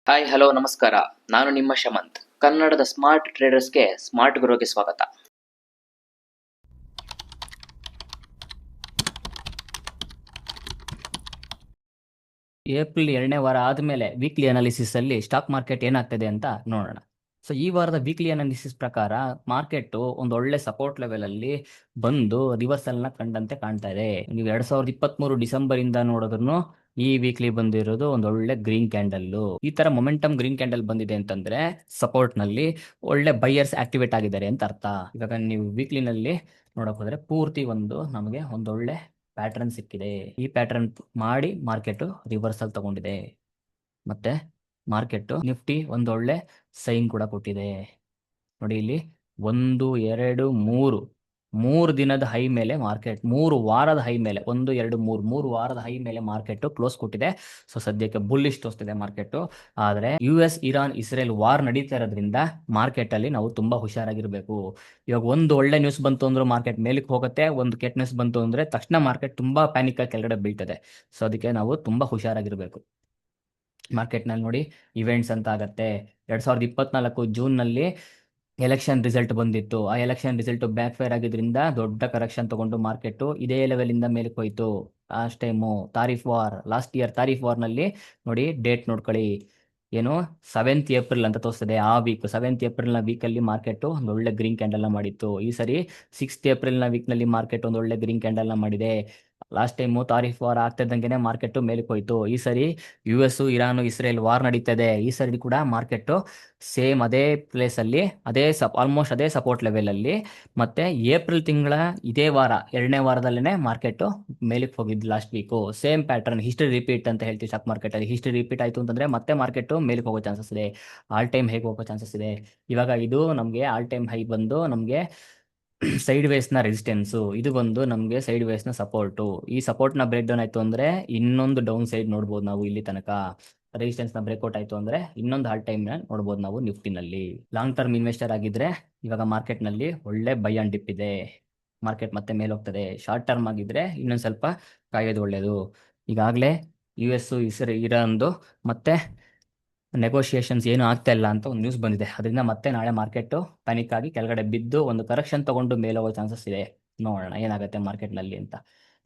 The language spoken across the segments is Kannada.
ಹಾಯ್ ಹಲೋ ನಮಸ್ಕಾರ. ನಾನು ನಿಮ್ಮ ಶಮಂತ್. ಕನ್ನಡದ ಸ್ಮಾರ್ಟ್ ಟ್ರೇಡರ್ಸ್ಗೆ ಸ್ಮಾರ್ಟ್ ಗುರುಗೆ ಸ್ವಾಗತ. ಏಪ್ರಿಲ್ 2ನೇ ವಾರ ಆದಮೇಲೆ ವೀಕ್ಲಿ ಅನಾಲಿಸಿಸ್ ಅಲ್ಲಿ ಸ್ಟಾಕ್ ಮಾರ್ಕೆಟ್ ಏನಾಗ್ತದೆ ಅಂತ ನೋಡೋಣ. ಸೊ ಈ ವಾರದ ವೀಕ್ಲಿ ಅನಾಲಿಸಿಸ್ ಪ್ರಕಾರ ಮಾರ್ಕೆಟ್ ಒಂದು ಒಳ್ಳೆ ಸಪೋರ್ಟ್ ಲೆವೆಲ್ ಅಲ್ಲಿ ಬಂದು ರಿವರ್ಸಲ್ ನ ಕಂಡಂತೆ ಕಾಣ್ತಾ ಇದೆ. ನೀವು 2023 ಡಿಸೆಂಬರ್ ಇಂದ ನೋಡಿದ್ರು ಈ ವೀಕ್ಲಿ ಬಂದಿರೋದು ಒಂದು ಒಳ್ಳೆ ಗ್ರೀನ್ ಕ್ಯಾಂಡಲ್. ಈ ತರ ಮೊಮೆಂಟಮ್ ಗ್ರೀನ್ ಕ್ಯಾಂಡಲ್ ಬಂದಿದೆ ಅಂತಂದ್ರೆ ಸಪೋರ್ಟ್ ನಲ್ಲಿ ಒಳ್ಳೆ ಬೈಯರ್ಸ್ ಆಕ್ಟಿವೇಟ್ ಆಗಿದ್ದಾರೆ ಅಂತ ಅರ್ಥ. ಇವಾಗ ನೀವು ವೀಕ್ಲಿ ನಲ್ಲಿ ನೋಡಕ್ ಹೋದ್ರೆ ಪೂರ್ತಿ ನಮಗೆ ಒಂದೊಳ್ಳೆ ಪ್ಯಾಟರ್ನ್ ಸಿಕ್ಕಿದೆ. ಈ ಪ್ಯಾಟರ್ನ್ ಮಾಡಿ ಮಾರ್ಕೆಟ್ ರಿವರ್ಸಲ್ ತಗೊಂಡಿದೆ. ಮತ್ತೆ ಮಾರ್ಕೆಟ್ ನಿಫ್ಟಿ ಒಂದೊಳ್ಳೆ ಸೈನ್ ಕೂಡ ಕೊಟ್ಟಿದೆ. ನೋಡಿ ಇಲ್ಲಿ 1, 2, 3 ದಿನದ ಹೈ ಮೇಲೆ ಮಾರ್ಕೆಟ್, 3 ವಾರದ ಹೈ ಮೇಲೆ 1, 2, 3 ವಾರದ ಹೈ ಮೇಲೆ ಮಾರ್ಕೆಟ್ ಕ್ಲೋಸ್ ಕೊಟ್ಟಿದೆ. ಸೊ ಸದ್ಯಕ್ಕೆ ಬುಲ್ಲಿಶ್ ತೋರಿಸ್ತಿದೆ ಮಾರ್ಕೆಟ್. ಆದ್ರೆ US ಇರಾನ್ ಇಸ್ರೇಲ್ ವಾರ್ ನಡೀತಾ ಇರೋದ್ರಿಂದ ಮಾರ್ಕೆಟ್ ಅಲ್ಲಿ ನಾವು ತುಂಬಾ ಹುಷಾರಾಗಿರ್ಬೇಕು. ಇವಾಗ ಒಂದು ಒಳ್ಳೆ ನ್ಯೂಸ್ ಬಂತು ಅಂದ್ರೆ ಮಾರ್ಕೆಟ್ ಮೇಲಕ್ಕೆ ಹೋಗುತ್ತೆ, ಒಂದು ಕೆಟ್ಟ ನ್ಯೂಸ್ ಬಂತು ಅಂದ್ರೆ ತಕ್ಷಣ ಮಾರ್ಕೆಟ್ ತುಂಬಾ ಪ್ಯಾನಿಕ್ ಆಗಿ ಕೆಳಗಡೆ ಬೀಳ್ತದೆ. ಸೊ ಅದಕ್ಕೆ ನಾವು ತುಂಬಾ ಹುಷಾರಾಗಿರ್ಬೇಕು. ಮಾರ್ಕೆಟ್ ನಲ್ಲಿ ನೋಡಿ ಇವೆಂಟ್ಸ್ ಅಂತ ಆಗತ್ತೆ. 2024 ಜೂನ್ ನಲ್ಲಿ ಎಲೆಕ್ಷನ್ ರಿಸಲ್ಟ್ ಬಂದಿತ್ತು. ಆ ಎಲೆಕ್ಷನ್ ರಿಸಲ್ಟ್ ಬ್ಯಾಕ್ ಫೈರ್ ಆಗಿದ್ರಿಂದ ದೊಡ್ಡ ಕರೆಕ್ಷನ್ ತಗೊಂಡು ಮಾರ್ಕೆಟ್ ಇದೇ ಲೆವೆಲ್ ಇಂದ ಮೇಲಕ್ಕೆ ಹೋಯ್ತು. Last time last year tariff war ನಲ್ಲಿ ನೋಡಿ, ಡೇಟ್ ನೋಡ್ಕೊಳ್ಳಿ, ಏನು 7th ಏಪ್ರಿಲ್ ಅಂತ ತೋರಿಸ್ತದೆ. ಆ ವೀಕ್ 7th ಏಪ್ರಿಲ್ ನ ವೀಕ್ ಅಲ್ಲಿ ಮಾರ್ಕೆಟ್ ಒಂದು ಒಳ್ಳೆ ಗ್ರೀನ್ ಕ್ಯಾಂಡಲ್ ನ ಮಾಡಿತ್ತು. ಈ ಸರಿ 6th ಏಪ್ರಿಲ್ ನ ವೀಕ್ ನಲ್ಲಿ ಮಾರ್ಕೆಟ್ ಒಂದು ಒಳ್ಳೆ ಗ್ರೀನ್ ಕ್ಯಾಂಡಲ್ ನ ಮಾಡಿದೆ. ಲಾಸ್ಟ್ ಟೈಮು ತಾರೀಫ್ ವಾರ್ ಆಗ್ತಿದ್ದಂಗೆನೆ ಮಾರ್ಕೆಟ್ ಮೇಲಕ್ಕೆ ಹೋಯ್ತು. ಈ ಸರಿ US ಇರಾನ್ ಇಸ್ರೇಲ್ ವಾರ್ ನಡೀತದೆ. ಈ ಸರಿ ಕೂಡ ಮಾರ್ಕೆಟ್ ಸೇಮ್ ಅದೇ ಪ್ಲೇಸ್ ಅಲ್ಲಿ ಆಲ್ಮೋಸ್ಟ್ ಅದೇ ಸಪೋರ್ಟ್ ಲೆವೆಲ್ ಅಲ್ಲಿ. ಮತ್ತೆ ಏಪ್ರಿಲ್ ತಿಂಗಳ ಇದೇ ವಾರ 2ನೇ ವಾರದಲ್ಲೇ ಮಾರ್ಕೆಟ್ ಮೇಲಕ್ಕೆ ಹೋಗಿದ್ದು. Last week same pattern, history repeat ಅಂತ ಹೇಳ್ತೀವಿ ಸ್ಟಾಕ್ ಮಾರ್ಕೆಟ್ ಅಲ್ಲಿ. ಹಿಸ್ಟ್ರಿ ರಿಪೀಟ್ ಆಯ್ತು ಅಂತಂದ್ರೆ ಮತ್ತೆ ಮಾರ್ಕೆಟ್ ಮೇಲಕ್ಕೆ ಹೋಗೋ ಚಾನ್ಸಸ್ ಇದೆ, ಆಲ್ ಟೈಮ್ ಹೇಗೆ ಹೋಗೋ ಚಾನ್ಸಸ್ ಇದೆ. ಇವಾಗ ಇದು ನಮಗೆ ಆಲ್ ಟೈಮ್ ಹೈ ಬಂದು ನಮಗೆ ಸೈಡ್ ವೇಸ್ ನ ರೆಸಿಸ್ಟೆನ್ಸ್, ಇದು ಬಂದು ನಮಗೆ ಸೈಡ್ ವೇಸ್ ನ ಸಪೋರ್ಟ್. ಈ ಸಪೋರ್ಟ್ ನ ಬ್ರೇಕ್ ಡೌನ್ ಆಯ್ತು ಅಂದ್ರೆ ಇನ್ನೊಂದು ಡೌನ್ ಸೈಡ್ ನೋಡ್ಬೋದು ನಾವು. ಇಲ್ಲಿ ತನಕ ರೆಸಿಸ್ಟೆನ್ಸ್ ನ ಬ್ರೇಕ್ಔಟ್ ಆಯ್ತು ಅಂದ್ರೆ ಇನ್ನೊಂದು ಆಲ್ ಟೈಮ್ ನೋಡ್ಬೋದು ನಾವು ನಿಫ್ಟಿನಲ್ಲಿ. ಲಾಂಗ್ ಟರ್ಮ್ ಇನ್ವೆಸ್ಟರ್ ಆಗಿದ್ರೆ ಇವಾಗ ಮಾರ್ಕೆಟ್ ನಲ್ಲಿ ಒಳ್ಳೆ ಬೈ ಅಂಡ್ ಡಿಪ್ ಇದೆ, ಮಾರ್ಕೆಟ್ ಮತ್ತೆ ಮೇಲೆ ಹೋಗ್ತದೆ. ಶಾರ್ಟ್ ಟರ್ಮ್ ಆಗಿದ್ರೆ ಇನ್ನೊಂದು ಸ್ವಲ್ಪ ಕಾಯೋದು ಒಳ್ಳೇದು. ಈಗಾಗಲೇ US ಇರಾನ್ದು ಮತ್ತೆ ನೆಗೋಷಿಯೇಷನ್ಸ್ ಏನು ಆಗ್ತಾ ಇಲ್ಲ ಅಂತ ಒಂದು ನ್ಯೂಸ್ ಬಂದಿದೆ. ಅದರಿಂದ ಮತ್ತೆ ನಾಳೆ ಮಾರ್ಕೆಟ್ ಪ್ಯಾನಿಕ್ ಆಗಿ ಕೆಳಗಡೆ ಬಿದ್ದು ಒಂದು ಕರೆಕ್ಷನ್ ತಗೊಂಡು ಮೇಲೆ ಹೋಗೋ ಚಾನ್ಸಸ್ ಇದೆ. ನೋಡೋಣ ಏನಾಗುತ್ತೆ ಮಾರ್ಕೆಟ್ ನಲ್ಲಿ ಅಂತ.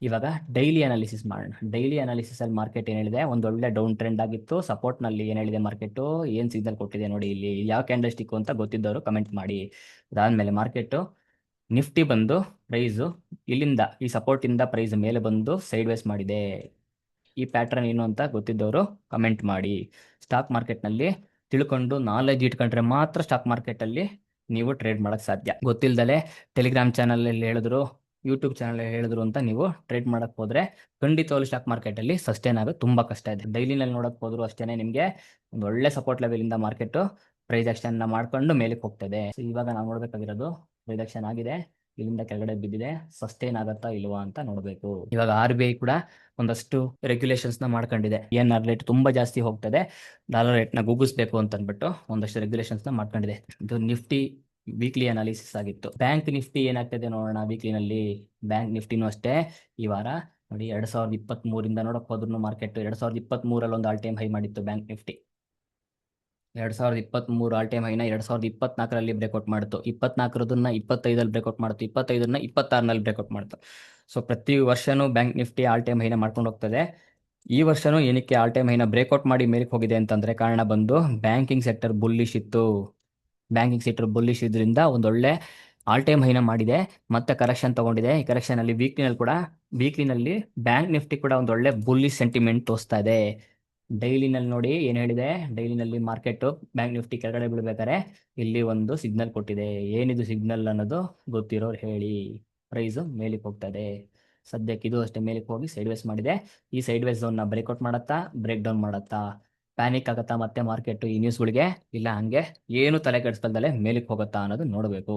ಇವಾಗ ಡೈಲಿ ಅನಾಲಿಸಿಸ್ ಮಾಡೋಣ. ಡೈಲಿ ಅನಾಲಿಸಿಸ್ ಅಲ್ಲಿ ಮಾರ್ಕೆಟ್ ಏನ್ ಹೇಳಿದೆ, ಒಂದು ಒಳ್ಳೆ ಡೌನ್ ಟ್ರೆಂಡ್ ಆಗಿತ್ತು. ಸಪೋರ್ಟ್ ನಲ್ಲಿ ಏನ್ ಹೇಳಿದೆ ಮಾರ್ಕೆಟ್, ಏನ್ ಸಿಗ್ನಲ್ ಕೊಟ್ಟಿದೆ ನೋಡಿ. ಇಲ್ಲಿ ಯಾವ ಕ್ಯಾಂಡಲ್ ಸ್ಟಿಕ್ ಅಂತ ಗೊತ್ತಿದ್ದವರು ಕಮೆಂಟ್ ಮಾಡಿ. ಅದಾದ್ಮೇಲೆ ಮಾರ್ಕೆಟ್ ನಿಫ್ಟಿ ಬಂದು ಪ್ರೈಸ್ ಇಲ್ಲಿಂದ ಈ ಸಪೋರ್ಟ್ ಇಂದ ಪ್ರೈಸ್ ಮೇಲೆ ಬಂದು ಸೈಡ್ ವೇಸ್ ಮಾಡಿದೆ. ಈ ಪ್ಯಾಟರ್ನ್ ಏನು ಅಂತ ಗೊತ್ತಿದ್ದವರು ಕಮೆಂಟ್ ಮಾಡಿ. ಸ್ಟಾಕ್ ಮಾರ್ಕೆಟ್ ನಲ್ಲಿ ತಿಳ್ಕೊಂಡು ನಾಲೆಜ್ ಇಟ್ಕೊಂಡ್ರೆ ಮಾತ್ರ ಸ್ಟಾಕ್ ಮಾರ್ಕೆಟ್ ಅಲ್ಲಿ ನೀವು ಟ್ರೇಡ್ ಮಾಡಕ್ ಸಾಧ್ಯ. ಗೊತ್ತಿಲ್ದಲೆ ಟೆಲಿಗ್ರಾಮ್ ಚಾನಲ್ ಅಲ್ಲಿ ಹೇಳಿದ್ರು, ಯೂಟ್ಯೂಬ್ ಚಾನಲ್ ಹೇಳಿದ್ರು ಅಂತ ನೀವು ಟ್ರೇಡ್ ಮಾಡಕ್ ಹೋದ್ರೆ ಖಂಡಿತವಾಗ್ಲೂ ಸ್ಟಾಕ್ ಮಾರ್ಕೆಟ್ ಅಲ್ಲಿ ಸಸ್ಟೈನ್ ಆಗೋದು ತುಂಬಾ ಕಷ್ಟ ಇದೆ. ಡೈಲಿನಲ್ಲಿ ನೋಡಕ್ ಹೋದ್ರು ಅಷ್ಟೇನೆ ನಿಮ್ಗೆ ಒಂದು ಒಳ್ಳೆ ಸಪೋರ್ಟ್ ಲೆವೆಲ್ ಇಂದ ಮಾರ್ಕೆಟ್ ಪ್ರೈಸ್ ಆಕ್ಷನ್ ಮಾಡ್ಕೊಂಡು ಮೇಲಕ್ಕೆ ಹೋಗ್ತದೆ. ಇವಾಗ ನಾವು ನೋಡ್ಬೇಕಾಗಿರೋದು ಪ್ರೈಸ್ ಆಕ್ಷನ್ ಆಗಿದೆ, ಇಲ್ಲಿಂದ ಕೆಳಗಡೆ ಬಿದ್ದಿದೆ, ಸಸ್ಟೈನ್ ಆಗತ್ತಾ ಇಲ್ವಾ ಅಂತ ನೋಡ್ಬೇಕು. ಇವಾಗ RBI ಕೂಡ ಒಂದಷ್ಟು ರೆಗ್ಯುಲೇಷನ್ಸ್ ನ ಮಾಡ್ಕೊಂಡಿದೆ. ENR ರೇಟ್ ತುಂಬಾ ಜಾಸ್ತಿ ಹೋಗ್ತದೆ, ಡಾಲರ್ ರೇಟ್ ನ ಗುಗ್ಗಿಸ್ಬೇಕು ಅಂತ ಅಂದ್ಬಿಟ್ಟು ಒಂದಷ್ಟು ರೆಗ್ಯುಲೇಷನ್ಸ್ ನ ಮಾಡ್ಕೊಂಡಿದೆ. ಇದು ನಿಫ್ಟಿ ವೀಕ್ಲಿ ಅನಾಲಿಸಿಸ್ ಆಗಿತ್ತು. ಬ್ಯಾಂಕ್ ನಿಫ್ಟಿ ಏನಾಗ್ತದೆ ನೋಡೋಣ. ವೀಕ್ಲಿನಲ್ಲಿ ಬ್ಯಾಂಕ್ ನಿಫ್ಟಿನೂ ಅಷ್ಟೇ ಈ ವಾರ ನೋಡಿ 2023 ನೋಡಕ್ ಹೋದ್ರು ಮಾರ್ಕೆಟ್ 2023 ಒಂದು ಆಲ್ ಟೈಮ್ ಹೈ ಮಾಡಿತ್ತು ಬ್ಯಾಂಕ್ ನಿಫ್ಟಿ. 2023 ಆಲ್ ಟೈಮ್ ಹೈನ 2024 ಬ್ರೇಕ್ಔಟ್ ಮಾಡಿತ್ತು. 24 25 ಬ್ರೇಕ್ಔಟ್ ಮಾಡಿತ್ತು. 25 26 ಬ್ರೇಕ್ಔಟ್ ಮಾಡಿತ್ತು. ಸೊ ಪ್ರತಿ ವರ್ಷನೂ ಬ್ಯಾಂಕ್ ನಿಫ್ಟಿ ಆಲ್ ಟೈಮ್ ಹೈನ ಮಾಡ್ಕೊಂಡು ಹೋಗ್ತದೆ. ಈ ವರ್ಷನೂ ಏನಕ್ಕೆ ಆಲ್ ಟೈಮ್ ಹೈನ ಬ್ರೇಕ್ಔಟ್ ಮಾಡಿ ಮೇಲಕ್ಕೆ ಹೋಗಿದೆ ಅಂತಂದ್ರೆ ಕಾರಣ ಬಂದು ಬ್ಯಾಂಕಿಂಗ್ ಸೆಕ್ಟರ್ ಬುಲ್ಲಿಶ್ ಇತ್ತು. ಬ್ಯಾಂಕಿಂಗ್ ಸೆಕ್ಟರ್ ಬುಲ್ಲಿಶ್ ಇದ್ರಿಂದ ಒಂದೊಳ್ಳೆ ಆಲ್ ಟೈಮ್ ಹೈನ ಮಾಡಿದೆ, ಮತ್ತೆ ಕರೆಕ್ಷನ್ ತಗೊಂಡಿದೆ. ಈ ಕರೆಕ್ಷನ್ ಅಲ್ಲಿ ವೀಕ್ಲಿನಲ್ಲಿ ಬ್ಯಾಂಕ್ ನಿಫ್ಟಿ ಕೂಡ ಒಂದೊಳ್ಳೆ ಬುಲ್ಲಿಶ್ ಸೆಂಟಿಮೆಂಟ್ ತೋರಿಸ್ತಾ ಇದೆ. ಡೈಲಿನಲ್ಲಿ ನೋಡಿ ಏನ್ ಹೇಳಿದೆ, ಡೈಲಿನಲ್ಲಿ ಮಾರ್ಕೆಟ್ ಬ್ಯಾಂಕ್ ನಿಫ್ಟಿ ಕೆಳಗಡೆ ಬೀಳ್ಬೇಕಾದ್ರೆ ಇಲ್ಲಿ ಒಂದು ಸಿಗ್ನಲ್ ಕೊಟ್ಟಿದೆ. ಏನಿದು ಸಿಗ್ನಲ್ ಅನ್ನೋದು ಗೊತ್ತಿರೋರು ಹೇಳಿ. ಪ್ರೈಸ್ ಮೇಲಕ್ಕೆ ಹೋಗ್ತದೆ. ಸದ್ಯಕ್ಕೆ ಇದು ಅಷ್ಟೇ ಮೇಲಕ್ಕೆ ಹೋಗಿ ಸೈಡ್ ವೇಸ್ ಮಾಡಿದೆ. ಈ ಸೈಡ್ ವೇಸ್ ಝೋನ್ ನ ಬ್ರೇಕ್ಔಟ್ ಮಾಡತ್ತಾ, ಬ್ರೇಕ್ ಡೌನ್ ಮಾಡತ್ತಾ, ಪ್ಯಾನಿಕ್ ಆಗತ್ತಾ ಮತ್ತೆ ಮಾರ್ಕೆಟ್ ಈ ನ್ಯೂಸ್ಗಳಿಗೆ, ಇಲ್ಲ ಹಂಗೆ ಏನು ತಲೆ ಕೆಡಿಸ್ಕೊಳ್ದಲೆ ಮೇಲಕ್ಕೆ ಹೋಗುತ್ತಾ ಅನ್ನೋದು ನೋಡಬೇಕು.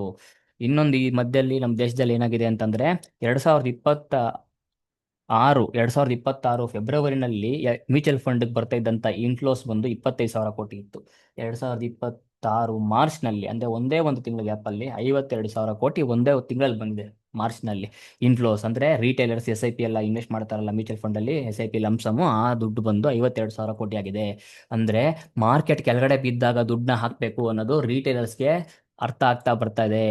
ಇನ್ನೊಂದು ಈ ಮಧ್ಯದಲ್ಲಿ ನಮ್ಮ ದೇಶದಲ್ಲಿ ಏನಾಗಿದೆ ಅಂತಂದ್ರೆ 2026 ಫೆಬ್ರವರಿನಲ್ಲಿ ಮ್ಯೂಚುವಲ್ ಫಂಡ್ ಬರ್ತಾ ಇದ್ದಂತ ಇನ್ಫ್ಲೋಸ್ ಬಂದು 25,000 ಕೋಟಿ ಇತ್ತು. 2026 ಮಾರ್ಚ್ ನಲ್ಲಿ ಅಂದ್ರೆ ಒಂದೇ ಒಂದು ತಿಂಗಳ ಗ್ಯಾಪ್ ಅಲ್ಲಿ 52,000 ಕೋಟಿ ಒಂದೇ ತಿಂಗಳಲ್ಲಿ ಬಂದಿದೆ. ಮಾರ್ಚ್ನಲ್ಲಿ ಇನ್ಫ್ಲೋಸ್ ಅಂದರೆ ರಿಟೇಲರ್ಸ್ ಎಸ್ ಐ ಪಿ ಎಲ್ಲ ಇನ್ವೆಸ್ಟ್ ಮಾಡ್ತಾರಲ್ಲ ಮ್ಯೂಚುವಲ್ ಫಂಡಲ್ಲಿ ಎಸ್ ಐ ಪಿ ಲಂಸಮು ಆ ದುಡ್ಡು ಬಂದು 52,000 ಕೋಟಿ ಆಗಿದೆ. ಅಂದರೆ ಮಾರ್ಕೆಟ್ ಕೆಳಗಡೆ ಬಿದ್ದಾಗ ದುಡ್ಡನ್ನ ಹಾಕಬೇಕು ಅನ್ನೋದು ರಿಟೇಲರ್ಸ್ಗೆ ಅರ್ಥ ಆಗ್ತಾ ಬರ್ತಾ ಇದೆ.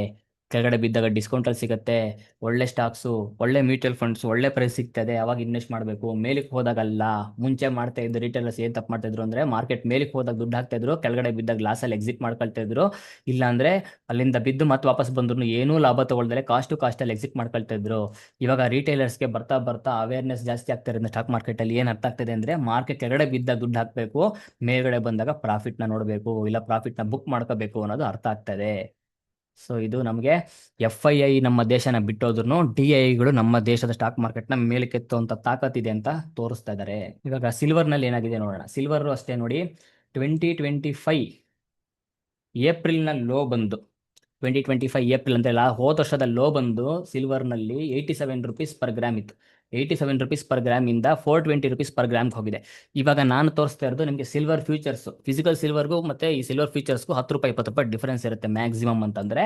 ಕೆಳಗಡೆ ಬಿದ್ದಾಗ ಡಿಸ್ಕೌಂಟಲ್ಲಿ ಸಿಗುತ್ತೆ, ಒಳ್ಳೆ ಸ್ಟಾಕ್ಸು, ಒಳ್ಳೆ ಮ್ಯೂಚುವಲ್ ಫಂಡ್ಸ್, ಒಳ್ಳೆ ಪ್ರೈಸ್ ಸಿಗ್ತದೆ, ಅವಾಗ ಇನ್ವೆಸ್ಟ್ ಮಾಡಬೇಕು. ಮೇಲಕ್ಕೆ ಹೋದಾಗಲ್ಲ. ಮುಂಚೆ ಮಾಡ್ತಾ ಇದ್ದು ರಿಟೇಲರ್ಸ್ ಏನು ತಪ್ಪು ಮಾಡ್ತಾ ಇದ್ರು ಅಂದರೆ ಮಾರ್ಕೆಟ್ ಮೇಲಕ್ಕೆ ಹೋದಾಗ ದುಡ್ಡು ಹಾಕ್ತಾ ಇದ್ರು, ಕೆಳಗಡೆ ಬಿದ್ದಾಗ ಲಾಸಲ್ಲಿ ಎಕ್ಸಿಟ್ ಮಾಡ್ಕೊಳ್ತಾ ಇದ್ರು. ಇಲ್ಲಾಂದ್ರೆ ಅಲ್ಲಿಂದ ಬಿದ್ದು ಮತ್ತೆ ವಾಪಸ್ ಬಂದ್ರು ಏನೂ ಲಾಭ ತಗೊಳ್ದರೆ ಕಾಸ್ಟಲ್ಲಿ ಎಕ್ಸಿಟ್ ಮಾಡ್ಕೊಳ್ತಾ ಇದ್ರು. ಇವಾಗ ರಿಟೇಲರ್ಸ್ಗೆ ಬರ್ತಾ ಬರ್ತಾ ಅವೇರ್ನೆಸ್ ಜಾಸ್ತಿ ಆಗ್ತಾ ಇರೋದ್ರಿಂದ ಸ್ಟಾಕ್ ಮಾರ್ಕೆಟಲ್ಲಿ ಏನು ಅರ್ಥ ಆಗ್ತದೆ ಅಂದರೆ ಮಾರ್ಕೆಟ್ ಕೆಳಗಡೆ ಬಿದ್ದಾಗ ದುಡ್ಡು ಹಾಕಬೇಕು, ಮೇಲ್ಗಡೆ ಬಂದಾಗ ಪ್ರಾಫಿಟ್ನ ನೋಡಬೇಕು, ಇಲ್ಲ ಪ್ರಾಫಿಟ್ನ ಬುಕ್ ಮಾಡ್ಕೋಬೇಕು ಅನ್ನೋದು ಅರ್ಥ ಆಗ್ತದೆ. ಸೊ ಇದು ನಮಗೆ FII ನಮ್ಮ ದೇಶನ ಬಿಟ್ಟೋದ್ರು DIIಗಳು ನಮ್ಮ ದೇಶದ ಸ್ಟಾಕ್ ಮಾರ್ಕೆಟ್ನ ಮೇಲಕ್ಕೆತ್ತುವಂಥ ತಾಕತ್ತಿದೆ ಅಂತ ತೋರಿಸ್ತಾ ಇದ್ದಾರೆ. ಇವಾಗ ಸಿಲ್ವರ್ನಲ್ಲಿ ಏನಾಗಿದೆ ನೋಡೋಣ. ಸಿಲ್ವರ್ ಅಷ್ಟೇ ನೋಡಿ, 2025 ಏಪ್ರಿಲ್ನ ಲೋ ಬಂದು 2025 ಏಪ್ರಿಲ್ ಅಂತೆಲ್ಲ ಹೋದ ವರ್ಷದ ಲೋ ಬಂದು ಸಿಲ್ವರ್ನಲ್ಲಿ 87 ರುಪೀಸ್ ಪರ್ ಗ್ರಾಮ್ ಇತ್ತು. 87 ರುಪೀಸ್ ಪರ್ ಗ್ರಾಮಿಂದ 420 ರುಪೀಸ್ ಪರ್ ಗ್ರಾಮ್ಗೆ ಹೋಗಿದೆ. ಇವಾಗ ನಾನು ತೋರಿಸ್ತಾ ಇರೋದು ನಿಮಗೆ ಸಿಲ್ವರ್ ಫ್ಯೂಚರ್ಸು. ಫಿಸಿಕಲ್ ಸಿಲ್ವರ್ಗೂ ಮತ್ತು ಈ ಸಿಲ್ವರ್ ಫ್ಯೂಚರ್ಸ್ಗೂ 10 ರೂಪಾಯಿ 20 ರೂಪಾಯಿ ಡಿಫರೆನ್ಸ್ ಇರುತ್ತೆ ಮ್ಯಾಕ್ಸಿಮಮ್ ಅಂತಂದರೆ.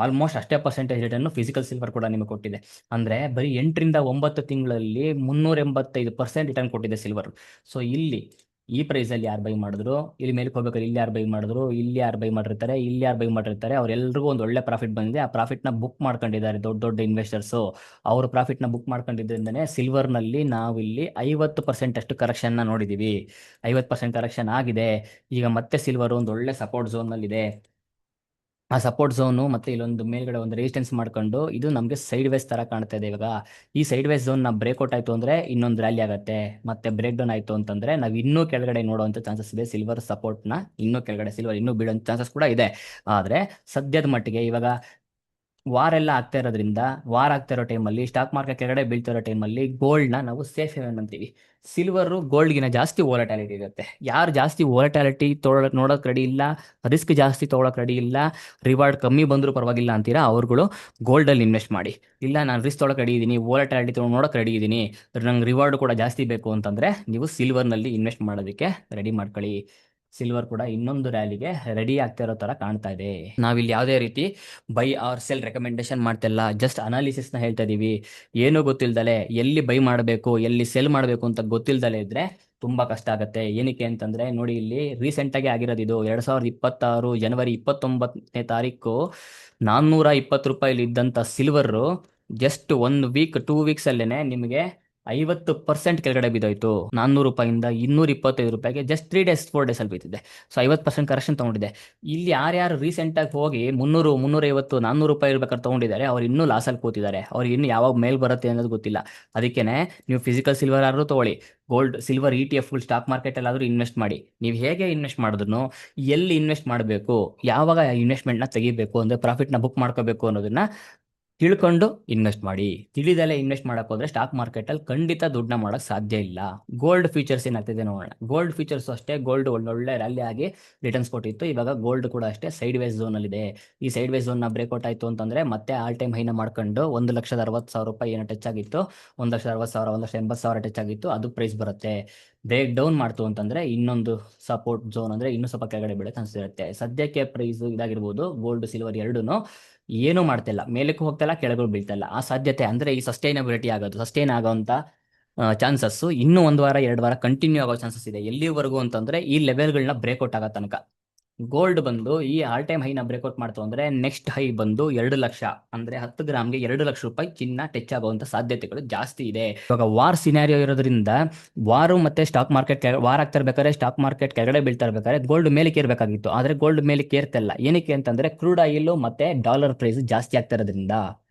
ಆಲ್ಮೋಸ್ಟ್ ಅಷ್ಟೇ ಪರ್ಸೆಂಟೇಜ್ ರಿಟರ್ನು ಫಿಸಿಕಲ್ ಸಿಲ್ವರ್ ಕೂಡ ನಿಮಗೆ ಕೊಟ್ಟಿದೆ. ಅಂದರೆ ಬರೀ 8ರಿಂದ 9 ತಿಂಗಳಲ್ಲಿ 385% ರಿಟರ್ನ್ ಕೊಟ್ಟಿದೆ ಸಿಲ್ವರ್. ಸೊ ಇಲ್ಲಿ ಈ ಪ್ರೈಸಲ್ಲಿ ಯಾರು ಬೈ ಮಾಡಿದ್ರು, ಇಲ್ಲಿ ಮೇಲಕ್ಕೆ ಹೋಗ್ಬೇಕಾದ್ರೆ ಇಲ್ಲಿ ಯಾರು ಬೈ ಮಾಡಿದ್ರು, ಇಲ್ಲಿ ಯಾರು ಬೈ ಮಾಡಿರ್ತಾರೆ, ಇಲ್ಲಿ ಯಾರು ಬೈ ಮಾಡಿರ್ತಾರೆ, ಅವರೆಲ್ಲರಿಗೂ ಒಂದು ಒಳ್ಳೆ ಪ್ರಾಫಿಟ್ ಬಂದಿದೆ. ಆ ಪ್ರಾಫಿಟ್ನ ಬುಕ್ ಮಾಡ್ಕೊಂಡಿದ್ದಾರೆ ದೊಡ್ಡ ದೊಡ್ಡ ಇನ್ವೆಸ್ಟರ್ಸು. ಅವರು ಪ್ರಾಫಿಟ್ನ ಬುಕ್ ಮಾಡ್ಕೊಂಡಿದ್ದರಿಂದನೇ ಸಿಲ್ವರ್ನಲ್ಲಿ ನಾವಿಲ್ಲಿ 50% ಅಷ್ಟು ಕರೆಕ್ಷನ್ನ ನೋಡಿದ್ದೀವಿ. 50% ಕರೆಕ್ಷನ್ ಆಗಿದೆ. ಈಗ ಮತ್ತೆ ಸಿಲ್ವರ್ ಒಂದು ಒಳ್ಳೆ ಸಪೋರ್ಟ್ ಝೋನ್ನಲ್ಲಿದೆ. ಆ ಸಪೋರ್ಟ್ ಝೋನು ಮತ್ತೆ ಇಲ್ಲೊಂದು ಮೇಲ್ಗಡೆ ಒಂದು ರೆಸಿಸ್ಟೆನ್ಸ್ ಮಾಡ್ಕೊಂಡು ಇದು ನಮಗೆ ಸೈಡ್ ವೇಸ್ ಥರ ಕಾಣ್ತಾ ಇದೆ. ಇವಾಗ ಈ ಸೈಡ್ ವೇಸ್ ಝೋನ್ನ ಬ್ರೇಕ್ಔಟ್ ಆಯಿತು ಅಂದರೆ ಇನ್ನೊಂದು ರ್ಯಾಲಿ ಆಗುತ್ತೆ, ಮತ್ತೆ ಬ್ರೇಕ್ ಡೌನ್ ಆಯಿತು ಅಂತಂದರೆ ನಾವು ಇನ್ನೂ ಕೆಳಗಡೆ ನೋಡುವಂಥ ಚಾನ್ಸಸ್ ಇದೆ. ಸಿಲ್ವರ್ ಸಪೋರ್ಟ್ನ ಇನ್ನೂ ಕೆಳಗಡೆ ಸಿಲ್ವರ್ ಇನ್ನೂ ಬೀಳುವಂಥ ಚಾನ್ಸಸ್ ಕೂಡ ಇದೆ. ಆದರೆ ಸದ್ಯದ ಮಟ್ಟಿಗೆ ಇವಾಗ ವಾರ ಎಲ್ಲ ಆಗ್ತಾ ಇರೋದ್ರಿಂದ, ವಾರ ಆಗ್ತಾ ಇರೋ ಟೈಮಲ್ಲಿ ಸ್ಟಾಕ್ ಮಾರ್ಕೆಟ್ ಕೆಳಗಡೆ ಬೀಳ್ತಾ ಇರೋ ಟೈಮಲ್ಲಿ ಗೋಲ್ಡ್ನ ನಾವು ಸೇಫ್ ಹೇವನ್ ಅಂತೀವಿ. ಸಿಲ್ವರು ಗೋಲ್ಡ್ಗಿನ ಜಾಸ್ತಿ ವೋಲಟಾಲಿಟಿ ಇರುತ್ತೆ. ಯಾರು ಜಾಸ್ತಿ ವೋಲಟಾಲಿಟಿ ನೋಡೋಕೆ ರೆಡಿ ಇಲ್ಲ, ರಿಸ್ಕ್ ಜಾಸ್ತಿ ತೊಗೊಳಕ್ಕೆ ರೆಡಿ ಇಲ್ಲ, ರಿವಾರ್ಡ್ ಕಮ್ಮಿ ಬಂದರೂ ಪರವಾಗಿಲ್ಲ ಅಂತೀರಾ, ಅವ್ರುಗಳು ಗೋಲ್ಡಲ್ಲಿ ಇನ್ವೆಸ್ಟ್ ಮಾಡಿ. ಇಲ್ಲ ನಾನು ರಿಸ್ಕ್ ತೊಗೊಳಕ್ಕೆ ರೆಡಿ ಇದ್ದೀನಿ, ವೋಲಟಾಲಿಟಿ ನೋಡೋಕೆ ರೆಡಿ ಇದ್ದೀನಿ, ನಂಗೆ ರಿವಾರ್ಡ್ ಕೂಡ ಜಾಸ್ತಿ ಬೇಕು ಅಂತಂದರೆ ನೀವು ಸಿಲ್ವರ್ನಲ್ಲಿ ಇನ್ವೆಸ್ಟ್ ಮಾಡೋದಕ್ಕೆ ರೆಡಿ ಮಾಡ್ಕೊಳ್ಳಿ. ಸಿಲ್ವರ್ ಕೂಡ ಇನ್ನೊಂದು ರ್ಯಾಲಿಗೆ ರೆಡಿ ಆಗ್ತಾ ಇರೋ ಥರ ಕಾಣ್ತಾ ಇದೆ. ನಾವಿಲ್ಲಿ ಯಾವುದೇ ರೀತಿ ಬೈ ಆರ್ ಸೆಲ್ ರೆಕಮೆಂಡೇಶನ್ ಮಾಡ್ತಿಲ್ಲ, ಜಸ್ಟ್ ಅನಾಲಿಸಿಸ್ನ ಹೇಳ್ತಾ ಇದ್ದೀವಿ. ಏನೂ ಗೊತ್ತಿಲ್ದಲೆ ಎಲ್ಲಿ ಬೈ ಮಾಡಬೇಕು ಎಲ್ಲಿ ಸೆಲ್ ಮಾಡಬೇಕು ಅಂತ ಗೊತ್ತಿಲ್ದಲೆ ಇದ್ದರೆ ತುಂಬ ಕಷ್ಟ ಆಗುತ್ತೆ. ಏನಕ್ಕೆ ಅಂತಂದರೆ ನೋಡಿ, ಇಲ್ಲಿ ರೀಸೆಂಟಾಗಿ ಆಗಿರೋದು ಇದು 2026 ಜನವರಿ 29ನೇ ತಾರೀಕು 420 ರೂಪಾಯಿಲಿ ಇದ್ದಂಥ ಸಿಲ್ವರು ಜಸ್ಟ್ 1 ವೀಕ್ 2 ವೀಕ್ಸಲ್ಲೇ ನಿಮಗೆ 50% ಕೆಳಗಡೆ ಬಿದ್ದೋಯ್ತು. 400 ರೂಪಾಯಿಂದ 225 ರೂಪಾಯಿಗೆ ಜಸ್ಟ್ 3 ಡೇಸ್ 4 ಡೇಸಲ್ಲಿ ಬಿದ್ದಿದೆ. ಸೊ 50% ಕರೆಕ್ಷನ್ ತೊಗೊಂಡಿದೆ. ಇಲ್ಲಿ ಯಾರ್ಯಾರು ರೀಸೆಂಟಾಗಿ ಹೋಗಿ 300, 350, 400 ರೂಪಾಯಿ ಇರ್ಬೇಕಾದ್ರೆ ತೊಗೊಂಡಿದ್ದಾರೆ, ಅವ್ರು ಇನ್ನೂ ಲಾಸಲ್ಲಿ ಕೂತಿದ್ದಾರೆ. ಅವ್ರಿಗೆ ಇನ್ನೂ ಯಾವಾಗ ಮೇಲ್ ಬರುತ್ತೆ ಅನ್ನೋದು ಗೊತ್ತಿಲ್ಲ. ಅದಕ್ಕೇ ನೀವು ಫಿಸಿಕಲ್ ಸಿಲ್ವರ್ ಆದರೂ ತೊಗೊಳ್ಳಿ, ಗೋಲ್ಡ್ ಸಿಲ್ವರ್ ETF ಸ್ಟಾಕ್ ಮಾರ್ಕೆಟಲ್ಲಾದರೂ ಇನ್ವೆಸ್ಟ್ ಮಾಡಿ. ನೀವು ಹೇಗೆ ಇನ್ವೆಸ್ಟ್ ಮಾಡಿದ್ರು ಎಲ್ಲಿ ಇನ್ವೆಸ್ಟ್ ಮಾಡಬೇಕು, ಯಾವಾಗ ಇನ್ವೆಸ್ಟ್ಮೆಂಟ್ನ ತೆಗಿಬೇಕು, ಅಂದರೆ ಪ್ರಾಫಿಟ್ನ ಬುಕ್ ಮಾಡ್ಕೋಬೇಕು ಅನ್ನೋದನ್ನ ತಿಳ್ಕೊಂಡು ಇನ್ವೆಸ್ಟ್ ಮಾಡಿ. ತಿಳಿದಲ್ಲೇ ಇನ್ವೆಸ್ಟ್ ಮಾಡಕ್ಕೆ ಹೋದ್ರೆ ಸ್ಟಾಕ್ ಮಾರ್ಕೆಟಲ್ಲಿ ಖಂಡಿತ ದುಡ್ಡನ್ನ ಮಾಡೋಕ್ಕೆ ಸಾಧ್ಯ ಇಲ್ಲ. ಗೋಲ್ಡ್ ಫ್ಯೂಚರ್ಸ್ ಏನಾಗ್ತಿದೆ ನೋಡೋಣ. ಗೋಲ್ಡ್ ಫ್ಯೂಚರ್ಸ್ ಅಷ್ಟೇ, ಗೋಲ್ಡ್ ಒಳ್ಳೊಳ್ಳೆ ರ್ಯಾಲಿ ಆಗಿ ರಿಟರ್ನ್ಸ್ ಕೊಟ್ಟಿತ್ತು. ಇವಾಗ ಗೋಲ್ಡ್ ಕೂಡ ಅಷ್ಟೇ ಸೈಡ್ ವೇಸ್ ಝೋನಲ್ಲಿದೆ. ಈ ಸೈಡ್ ವೇಸ್ ಝೋನ್ನ ಬ್ರೇಕ್ಔಟ್ ಆಯಿತು ಅಂತಂದರೆ ಮತ್ತೆ ಆಲ್ ಟೈಮ್ ಹೈನ ಮಾಡ್ಕೊಂಡು 1,60,000 ರೂಪಾಯಿ ಏನೋ ಟಚ್ ಆಗಿತ್ತು, 1,60,000, 1,80,000 ಟಚ್ ಆಗಿತ್ತು, ಅದು ಪ್ರೈಸ್ ಬರುತ್ತೆ. ಬ್ರೇಕ್ ಡೌನ್ ಮಾಡ್ತು ಅಂತಂದರೆ ಇನ್ನೊಂದು ಸಪೋರ್ಟ್ ಝೋನ್ ಅಂದರೆ ಇನ್ನೂ ಸ್ವಲ್ಪ ಕೆಳಗಡೆ ಬೀಳಕ್ಕೆ ಅನಿಸಿರುತ್ತೆ. ಸದ್ಯಕ್ಕೆ ಪ್ರೈಸ್ ಇದಾಗಿರ್ಬೋದು, ಗೋಲ್ಡ್ ಸಿಲ್ವರ್ ಎರಡೂ ಏನೂ ಮಾಡ್ತಿಲ್ಲ, ಮೇಲಕ್ಕೂ ಹೋಗ್ತಿಲ್ಲ, ಕೆಳಗೂ ಬೀಳ್ತಿಲ್ಲ. ಆ ಸಾಧ್ಯತೆ ಅಂದರೆ ಈ ಸಸ್ಟೈನಬಿಲಿಟಿ ಆಗೋದು, ಸಸ್ಟೈನ್ ಆಗೋವಂಥ ಚಾನ್ಸಸ್ಸು ಇನ್ನೂ 1 ವಾರ 2 ವಾರ ಕಂಟಿನ್ಯೂ ಆಗೋ ಚಾನ್ಸಸ್ ಇದೆ. ಎಲ್ಲಿವರೆಗೂ ಅಂತಂದರೆ ಈ ಲೆವೆಲ್ಗಳನ್ನ ಬ್ರೇಕ್ಔಟ್ ಆಗೋ ತನಕ. ಗೋಲ್ಡ್ ಬಂದು ಈ ಆಲ್ ಟೈಮ್ ಹೈನ ಬ್ರೇಕ್ಔಟ್ ಮಾಡ್ತು ಅಂದರೆ ನೆಕ್ಸ್ಟ್ ಹೈ ಬಂದು 2 ಲಕ್ಷ, ಅಂದರೆ 10 ಗ್ರಾಮ್ಗೆ 2 ಲಕ್ಷ ರೂಪಾಯಿ ಚಿನ್ನ ಟಚ್ ಆಗುವಂಥ ಸಾಧ್ಯತೆಗಳು ಜಾಸ್ತಿ ಇದೆ. ಇವಾಗ ವಾರ್ ಸಿನಾರಿಯೋ ಇರೋದ್ರಿಂದ ವಾರು ಮತ್ತು ಸ್ಟಾಕ್ ಮಾರ್ಕೆಟ್ ವಾರ್ ಆಗ್ತಾ ಇರ್ಬೇಕಾದ್ರೆ ಸ್ಟಾಕ್ ಮಾರ್ಕೆಟ್ ಕೆಳಗಡೆ ಬೀಳ್ತಾ ಇರ್ಬೇಕಾದ್ರೆ ಗೋಲ್ಡ್ ಮೇಲಕ್ಕೆ ಏರಬೇಕಾಗಿತ್ತು. ಆದರೆ ಗೋಲ್ಡ್ ಮೇಲಕ್ಕೆ ಏರ್ತಿಲ್ಲ. ಏನಕ್ಕೆ ಅಂತಂದರೆ ಕ್ರೂಡ್ ಆಯಿಲ್ ಮತ್ತು ಡಾಲರ್ ಪ್ರೈಸ್ ಜಾಸ್ತಿ ಆಗ್ತಾ ಇರೋದ್ರಿಂದ.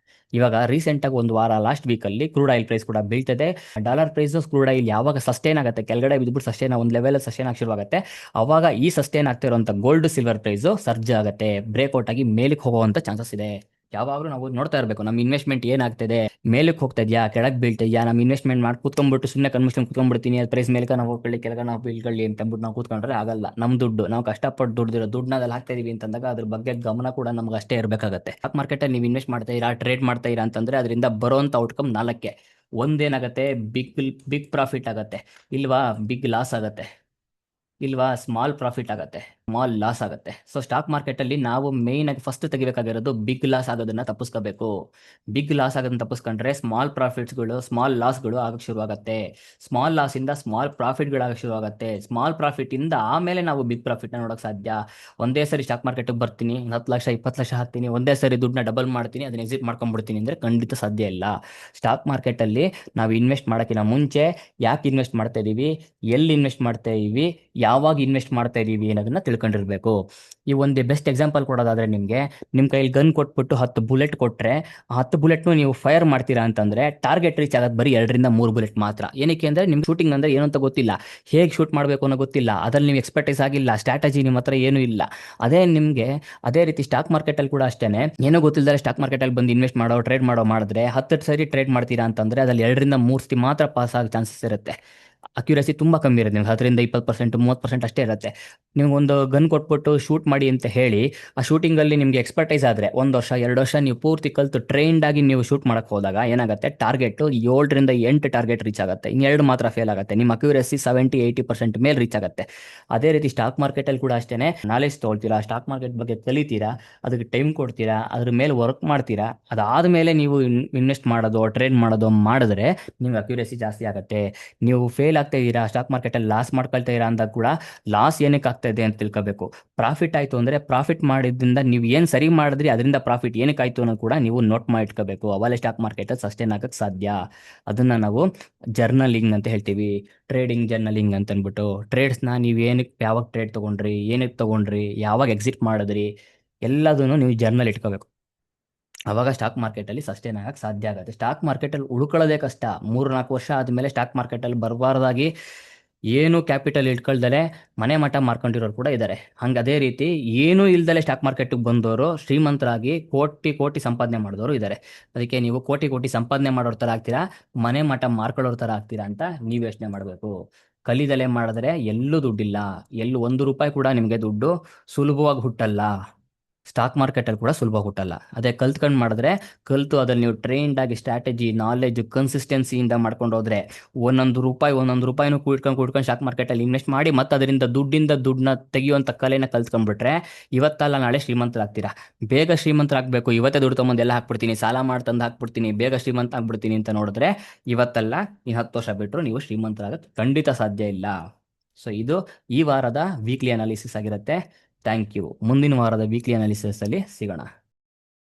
ಇವಾಗ ರೀಸೆಂಟಾಗಿ 1 ವಾರ ಲಾಸ್ಟ್ ವೀಕಲ್ಲಿ ಕ್ರೂಡ್ ಆಯಿಲ್ ಪ್ರೈಸ್ ಕೂಡ ಬೀಳ್ತದೆ. ಡಾಲರ್ ಪ್ರೈಸು ಕ್ರೂಡ್ ಆಯಿಲ್ ಯಾವಾಗ ಸಸ್ಟೈನ್ ಆಗುತ್ತೆ, ಕೆಳಗಡೆ ಬಿದ್ದುಬಿಟ್ಟು ಸಸ್ಟೈನ್ ಒಂದು ಲೆವೆಲ್ ಸಸ್ಟೈನ್ ಆಗಿ ಶುರುವಾಗುತ್ತೆ, ಅವಾಗ ಈ ಸಸ್ಟೈನ್ ಆಗ್ತಿರುವಂಥ ಗೋಲ್ಡ್ ಸಿಲ್ವರ್ ಪ್ರೈಸು ಸರ್ಜ್ ಆಗುತ್ತೆ, ಬ್ರೇಕ್ಔಟ್ ಆಗಿ ಮೇಲಕ್ಕೆ ಹೋಗುವಂಥ ಚಾನ್ಸಸ್ ಇದೆ. ಯಾವಾಗಲೂ ನಾವು ನೋಡ್ತಾ ಇರಬೇಕು ನಮ್ಮ ಇನ್ವೆಸ್ಟ್ಮೆಂಟ್ ಏನಾಗ್ತಿದೆ, ಮೇಲಕ್ಕೆ ಹೋಗ್ತಾ ಇದೆಯಾ, ಕೆಳಗೆ ಬೀಳ್ತಾ ಇದೆಯಾ. ನಮ್ಮ ಇನ್ವೆಸ್ಟ್ಮೆಂಟ್ ಮಾಡಿ ಕೂತ್ಕೊಂಡ್ಬಿಟ್ಟು ಸುಮ್ಮನೆ ಕನ್ಮಿಷನ್ ಕೂತ್ಕೊಂಡ್ಬಿಡ್ತೀನಿ, ಅದು ಪ್ರೈಸ್ ಮೇಲಕ್ಕೆ ನಾವು ಹೋಗ್ಕೊಳ್ಳಿ, ಕೆಳಗೆ ನಾವು ಬೀಳ್ಕೊಳ್ಳಿ ಅಂತ ಅಂದ್ಬಿಟ್ಟು ನಾವು ಕೂತ್ಕೊಂಡ್ರೆ ಆಗಲ್ಲ. ನಮ್ಮ ದುಡ್ಡು ನಾವು ಕಷ್ಟಪಟ್ಟು ದುಡ್ದಿರೋ ದುಡ್ಡನ್ನ ಅದ್ರಲ್ಲಿ ಹಾಕ್ತಾ ಇದೀವಿ ಅಂತಂದಾಗ ಅದ್ರ ಬಗ್ಗೆ ಗಮನ ಕೂಡ ನಮ್ಗೆ ಅಷ್ಟೇ ಇರಬೇಕಾಗುತ್ತೆ. ಸ್ಟಾಕ್ ಮಾರ್ಕೆಟಲ್ಲಿ ನೀವು ಇನ್ವೆಸ್ಟ್ ಮಾಡ್ತಾ ಇರಾ, ಟ್ರೇಡ್ ಮಾಡ್ತಾ ಇರಾ ಅಂತಂದರೆ ಅದರಿಂದ ಬರೋವಂಥ ಔಟ್ಕಮ್ 4. ಒಂದೇನಾಗುತ್ತೆ, ಬಿಗ್ ಪ್ರಾಫಿಟ್ ಆಗುತ್ತೆ, ಇಲ್ವಾ ಬಿಗ್ ಲಾಸ್ ಆಗುತ್ತೆ. ಇಲ್ವಾ ಸ್ಮಾಲ್ ಪ್ರಾಫಿಟ್ ಆಗುತ್ತೆ, ಸ್ಮಾಲ್ ಲಾಸ್ ಆಗುತ್ತೆ. ಸೊ ಸ್ಟಾಕ್ ಮಾರ್ಕೆಟಲ್ಲಿ ನಾವು ಮೇಯ್ನ್ ಆಗಿ ಫಸ್ಟ್ ತೆಗಿಬೇಕಾಗಿರೋದು ಬಿಗ್ ಲಾಸ್ ಆಗೋದನ್ನ ತಪ್ಪಿಸ್ಕೋಬೇಕು. ಬಿಗ್ ಲಾಸ್ ಆಗೋದನ್ನ ತಪ್ಪಿಸ್ಕೊಂಡ್ರೆ ಸ್ಮಾಲ್ ಪ್ರಾಫಿಟ್ಸ್ಗಳು, ಸ್ಮಾಲ್ ಲಾಸ್ಗಳು ಆಗಕ್ಕೆ ಶುರುವಾಗುತ್ತೆ. ಸ್ಮಾಲ್ ಲಾಸಿಂದ ಸ್ಮಾಲ್ ಪ್ರಾಫಿಟ್ಗಳು ಆಗಕ್ಕೆ ಶುರುವಾಗುತ್ತೆ. ಸ್ಮಾಲ್ ಪ್ರಾಫಿಟಿಂದ ಆಮೇಲೆ ನಾವು ಬಿಗ್ ಪ್ರಾಫಿಟ್ನ ನೋಡೋಕೆ ಸಾಧ್ಯ. ಒಂದೇ ಸರಿ ಸ್ಟಾಕ್ ಮಾರ್ಕೆಟ್ಗೆ ಬರ್ತೀನಿ, 10 ಲಕ್ಷ 20 ಲಕ್ಷ ಹಾಕ್ತೀನಿ, ಒಂದೇ ಸರಿ ದುಡ್ಡನ್ನ ಡಬಲ್ ಮಾಡ್ತೀನಿ, ಅದನ್ನ ಎಕ್ಸಿಟ್ ಮಾಡ್ಕೊಂಡ್ಬಿಡ್ತೀನಿ ಅಂದರೆ ಖಂಡಿತ ಸಾಧ್ಯ ಇಲ್ಲ. ಸ್ಟಾಕ್ ಮಾರ್ಕೆಟಲ್ಲಿ ನಾವು ಇನ್ವೆಸ್ಟ್ ಮಾಡೋಕ್ಕಿಂತ ಮುಂಚೆ ಯಾಕೆ ಇನ್ವೆಸ್ಟ್ ಮಾಡ್ತಾ ಇದ್ದೀವಿ, ಎಲ್ಲಿ ಇನ್ವೆಸ್ಟ್ ಮಾಡ್ತಾ ಇದೀವಿ, ಯಾವಾಗ ಇನ್ವೆಸ್ಟ್ ಮಾಡ್ತಾ ಇದೀವಿ ಅನ್ನೋದನ್ನ ತಿಳ್ಕೊಂಡಿರ್ಬೇಕು. ಈ ಒಂದು ಬೆಸ್ಟ್ ಎಕ್ಸಾಂಪಲ್ ಕೊಡೋದಾದ್ರೆ, ನಿಮ್ಮ ಕೈಲಿ ಗನ್ ಕೊಟ್ಬಿಟ್ಟು 10 ಬುಲೆಟ್ ಕೊಟ್ರೆ, ಆ 10 ಬುಲೆಟ್ನು ನೀವು ಫೈರ್ ಮಾಡ್ತೀರಾ ಅಂತಂದ್ರೆ ಟಾರ್ಗೆಟ್ ರೀಚ್ ಆಗೋದು ಬರೀ 2ರಿಂದ 3 ಬುಲೆಟ್ ಮಾತ್ರ. ಏನಕ್ಕೆ ಅಂದ್ರೆ ನಿಮ್ಗೆ ಶೂಟಿಂಗ್ ಅಂದ್ರೆ ಏನು ಅಂತ ಗೊತ್ತಿಲ್ಲ, ಹೇಗೆ ಶೂಟ್ ಮಾಡಬೇಕು ಅನ್ನೋ ಗೊತ್ತಿಲ್ಲ, ಅದ್ರಲ್ಲಿ ನೀವು ಎಕ್ಸ್ಪರ್ಟೈಸ್ ಆಗಿಲ್ಲ, ಸ್ಟ್ರಾಟಜಿ ನಿಮ್ಮ ಹತ್ರ ಏನೂ ಇಲ್ಲ. ಅದೇ ರೀತಿ ಸ್ಟಾಕ್ ಮಾರ್ಕೆಟಲ್ಲಿ ಕೂಡ ಅಷ್ಟೇನೆ, ಏನೋ ಗೊತ್ತಿಲ್ಲದೆ ಸ್ಟಾಕ್ ಮಾರ್ಕೆಟಲ್ಲಿ ಬಂದು ಇನ್ವೆಸ್ಟ್ ಮಾಡೋ, ಟ್ರೇಡ್ ಮಾಡಿದ್ರೆ 10 ಸರಿ ಟ್ರೇಡ್ ಮಾಡ್ತೀರಾ ಅಂತಂದ್ರೆ ಅದ್ರಲ್ಲಿ 2ರಿಂದ 3 ಸತಿ ಮಾತ್ರ ಪಾಸ್ ಆಗೋ ಚಾನ್ಸಸ್ ಇರುತ್ತೆ. ಅಕ್ಯುರಸಿ ತುಂಬ ಕಮ್ಮಿ ಇರುತ್ತೆ, ನಿಮ್ಗೆ 10ರಿಂದ 20%, 30% ಅಷ್ಟೇ ಇರುತ್ತೆ. ನಿಮ್ಗೊಂದು ಗನ್ ಕೊಟ್ಬಿಟ್ಟು ಶೂಟ್ ಮಾಡಿ ಅಂತ ಹೇಳಿ, ಆ ಶೂಟಿಂಗಲ್ಲಿ ನಿಮಗೆ ಎಕ್ಸ್ಪರ್ಟೈಸ್ ಆದರೆ 1 ವರ್ಷ 2 ವರ್ಷ ನೀವು ಪೂರ್ತಿ ಕಲಿತು ಟ್ರೈನ್ಡ್ ಆಗಿ ನೀವು ಶೂಟ್ ಮಾಡಕ್ಕೆ ಹೋದಾಗ ಏನಾಗುತ್ತೆ, ಟಾರ್ಗೆಟ್ 7ರಿಂದ 8 ಟಾರ್ಗೆಟ್ ರೀಚ್ ಆಗುತ್ತೆ, ಇನ್ನೆರಡು ಮಾತ್ರ ಫೇಲ್ ಆಗುತ್ತೆ. ನಿಮ್ಮ ಅಕ್ಯುರಸಿ 70-80% ಮೇಲೆ ರೀಚ್ ಆಗುತ್ತೆ. ಅದೇ ರೀತಿ ಸ್ಟಾಕ್ ಮಾರ್ಕೆಟಲ್ಲಿ ಕೂಡ ಅಷ್ಟೇ, ನಾಲೆಜ್ ತೊಗೊಳ್ತೀರಾ, ಸ್ಟಾಕ್ ಮಾರ್ಕೆಟ್ ಬಗ್ಗೆ ಕಲಿತೀರಾ, ಅದಕ್ಕೆ ಟೈಮ್ ಕೊಡ್ತೀರಾ, ಅದ್ರ ಮೇಲೆ ವರ್ಕ್ ಮಾಡ್ತೀರಾ, ಅದಾದಮೇಲೆ ನೀವು ಇನ್ವೆಸ್ಟ್ ಮಾಡೋದು, ಟ್ರೇಡ್ ಮಾಡೋದು ಮಾಡಿದ್ರೆ ನಿಮ್ಗೆ ಅಕ್ಯುರಸಿ ಜಾಸ್ತಿ ಆಗುತ್ತೆ. ನೀವು ಫೇಲ್ ಆಗ್ತಾ ಇದ್ದೀರಾ, ಸ್ಟಾಕ್ ಮಾರ್ಕೆಟಲ್ಲಿ ಲಾಸ್ ಮಾಡ್ಕೊಳ್ತಾ ಇದ್ದೀರಾ ಅಂದಾಗ ಕೂಡ ಲಾಸ್ ಏನಕ್ಕೆ ಆಗ್ತಾ ಇದೆ ಅಂತ ತಿಳ್ಕೋಬೇಕು. ಪ್ರಾಫಿಟ್ ಆಯಿತು ಅಂದರೆ ಪ್ರಾಫಿಟ್ ಮಾಡಿದ್ರಿಂದ ನೀವು ಏನು ಸರಿ ಮಾಡಿದ್ರಿ ಅದರಿಂದ ಪ್ರಾಫಿಟ್ ಏನಕ್ಕೆ ಆಯಿತು ಅನ್ನೋ ಕೂಡ ನೀವು ನೋಟ್ ಮಾಡಿ ಇಟ್ಕೋಬೇಕು. ಅವಾಗಲೇ ಸ್ಟಾಕ್ ಮಾರ್ಕೆಟಲ್ಲಿ ಸಸ್ಟೈನ್ ಆಗಕ್ಕೆ ಸಾಧ್ಯ. ಅದನ್ನು ನಾವು ಜರ್ನಲಿಂಗ್ ಅಂತ ಹೇಳ್ತೀವಿ, ಟ್ರೇಡಿಂಗ್ ಜರ್ನಲಿಂಗ್ ಅಂತ ಅಂದ್ಬಿಟ್ಟು. ಟ್ರೇಡ್ಸ್ನ ನೀವು ಏನಕ್ಕೆ, ಯಾವಾಗ ಟ್ರೇಡ್ ತೊಗೊಂಡ್ರಿ, ಏನಕ್ಕೆ ತೊಗೊಂಡ್ರಿ, ಯಾವಾಗ ಎಕ್ಸಿಟ್ ಮಾಡಿದ್ರಿ, ಎಲ್ಲದನ್ನು ನೀವು ಜರ್ನಲ್ ಇಟ್ಕೋಬೇಕು. ಅವಾಗ ಸ್ಟಾಕ್ ಮಾರ್ಕೆಟಲ್ಲಿ ಸಸ್ಟೈನ್ ಆಗಕ್ಕೆ ಸಾಧ್ಯ ಆಗುತ್ತೆ. ಸ್ಟಾಕ್ ಮಾರ್ಕೆಟಲ್ಲಿ ಉಳ್ಕೊಳ್ಳೋದೇ ಕಷ್ಟ. 3-4 ವರ್ಷ ಆದಮೇಲೆ ಸ್ಟಾಕ್ ಮಾರ್ಕೆಟಲ್ಲಿ ಬರಬಾರ್ದಾಗಿ ಏನು ಕ್ಯಾಪಿಟಲ್ ಇಟ್ಕೊಳ್ದಲೆ ಮನೆ ಮಠ ಮಾರ್ಕೊಂಡಿರೋರು ಕೂಡ ಇದ್ದಾರೆ. ಹಂಗೆ ಅದೇ ರೀತಿ ಏನೂ ಇಲ್ದಲೆ ಸ್ಟಾಕ್ ಮಾರ್ಕೆಟಿಗೆ ಬಂದವರು ಶ್ರೀಮಂತರಾಗಿ ಕೋಟಿ ಕೋಟಿ ಸಂಪಾದನೆ ಮಾಡಿದವರು ಇದ್ದಾರೆ. ಅದಕ್ಕೆ ನೀವು ಕೋಟಿ ಕೋಟಿ ಸಂಪಾದನೆ ಮಾಡೋರ ಥರ ಆಗ್ತೀರಾ, ಮನೆ ಮಠ ಮಾರ್ಕೊಳ್ಳೋರ ಥರ ಆಗ್ತೀರಾ ಅಂತ ನೀವು ಯೋಚನೆ ಮಾಡಬೇಕು. ಕಲಿದಲೆ ಮಾಡಿದ್ರೆ ಎಲ್ಲೂ ದುಡ್ಡಿಲ್ಲ, ಎಲ್ಲೂ 1 ರೂಪಾಯಿ ಕೂಡ ನಿಮಗೆ ದುಡ್ಡು ಸುಲಭವಾಗಿ ಹುಟ್ಟಲ್ಲ. ಸ್ಟಾಕ್ ಮಾರ್ಕೆಟಲ್ಲಿ ಕೂಡ ಸುಲಭ ಹುಟ್ಟಲ್ಲ. ಅದೇ ಕಲ್ತ್ಕೊಂಡು ಮಾಡಿದ್ರೆ, ಕಲಿತು ಅದ್ರಲ್ಲಿ ನೀವು ಟ್ರೈನ್ಡ್ ಆಗಿ ಸ್ಟ್ರಾಟಜಿ, ನಾಲೆಜ್, ಕನ್ಸಿಸ್ಟೆನ್ಸಿಯಿಂದ ಮಾಡ್ಕೊಂಡು ಹೋದ್ರೆ ಒಂದೊಂದು ರೂಪಾಯಿನೂ ಕೂಡ್ಕೊಂಡು ಸ್ಟಾಕ್ ಮಾರ್ಕೆಟಲ್ಲಿ ಇನ್ವೆಸ್ಟ್ ಮಾಡಿ ಮತ್ತೆ ಅದರಿಂದ ದುಡ್ಡನ್ನ ತೆಗೆಯುವಂಥ ಕಲೆನ ಕಲ್ತ್ಕೊಂಡ್ಬಿಟ್ರೆ ಇವತ್ತಲ್ಲ ನಾಳೆ ಶ್ರೀಮಂತರಾಗ್ತೀರಾ. ಬೇಗ ಶ್ರೀಮಂತರಾಗಬೇಕು, ಇವತ್ತೇ ದುಡ್ಡು ತೊಗೊಂಡು ಎಲ್ಲ ಹಾಕ್ಬಿಡ್ತೀನಿ, ಸಾಲ ಮಾಡ್ತಂದು ಹಾಕ್ಬಿಡ್ತೀನಿ, ಬೇಗ ಶ್ರೀಮಂತ ಆಗ್ಬಿಡ್ತೀನಿ ಅಂತ ನೋಡಿದ್ರೆ ಇವತ್ತಲ್ಲ, ಈ 10 ವರ್ಷ ಬಿಟ್ಟರು ನೀವು ಶ್ರೀಮಂತರಾಗಕ್ಕೆ ಖಂಡಿತ ಸಾಧ್ಯ ಇಲ್ಲ. ಸೊ ಇದು ಈ ವಾರದ ವೀಕ್ಲಿ ಅನಾಲಿಸಿಸ್ ಆಗಿರುತ್ತೆ. Thank you. ಮುಂದಿನ ವಾರದ ವೀಕ್ಲಿ ಅನಾಲಿಸಿಸ್ ಅಲ್ಲಿ ಸಿಗೋಣ.